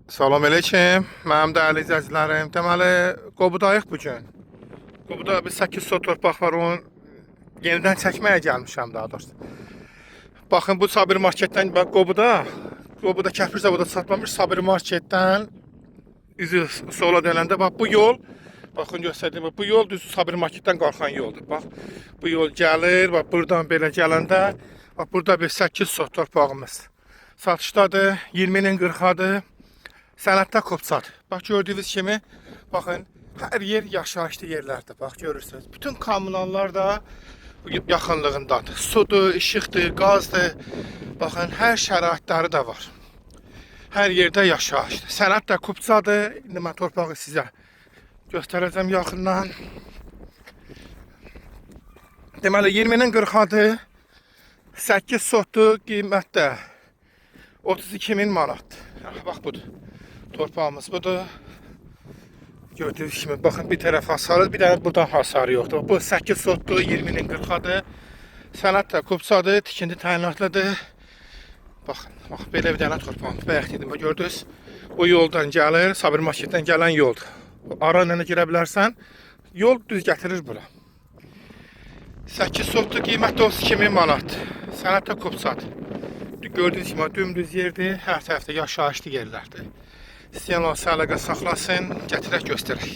Salam aleyküm. Mənim dəyərli izləyicilərim. Deməli, Qobudayıq bu gün. Qobuda bir 8 sot torpaq var, onu yenidən çəkməyə gəlmişəm daha doğrusu. Baxın, bu Sabir marketdən bax Qobuda kərpic zavoda satmamış Sabir marketdən üzü sola dönəndə bax bu yol, baxın göstərdim, bu yol düz Sabir marketdən qalxan yoldur. Bax, bu yol gəlir, bax buradan belə gələndə, bax burada bir 8 sot torpağımız satışdadır, 20-nin 40-adır. Sənətdə Kopçadır. Bax gördüyünüz kimi, baxın, hər yer yaşayışlı yerlərdir. Bax görürsünüz. Bütün kommunallar da yaxınlığındadır. Sudur, işıqdır, qazdır. Baxın, hər şəraitləri də var. Hər yerdə yaşayışdır. Sənətdə Kopçadır. İndi mən torpağı sizə göstərəcəm yaxından. Deməli 20-nin 40-adır. 8 sotdur, qiymətdə 32.000 manat. Bax budur. Torpağımız budur. Gördüyünüz kimi, baxın, bir tərəf hasarı, bir dənə buradan hasarı yoxdur. Bu 8 sotdur, 20-nin 40-adır. Sənətdə Kopçadır, tikinti təyinatlıdır. Baxın, bax, belə bir dənə torpağımız. Bayaq dedim, gördünüz. Bu yoldan gəlir, Sabir marketdən gələn yoldur. Ara ilə girə bilərsən, yol düz gətirir bura. 8 sotdur, qiymətdə 32.000 manat. Sənətdə Kopçadır. Gördüyünüz kimi, dümdüz yerdir, hər tərəfdə yaşayışlı yerlərdir. İstəyən olsa əlaqə saxlasın, gətirək göstərək.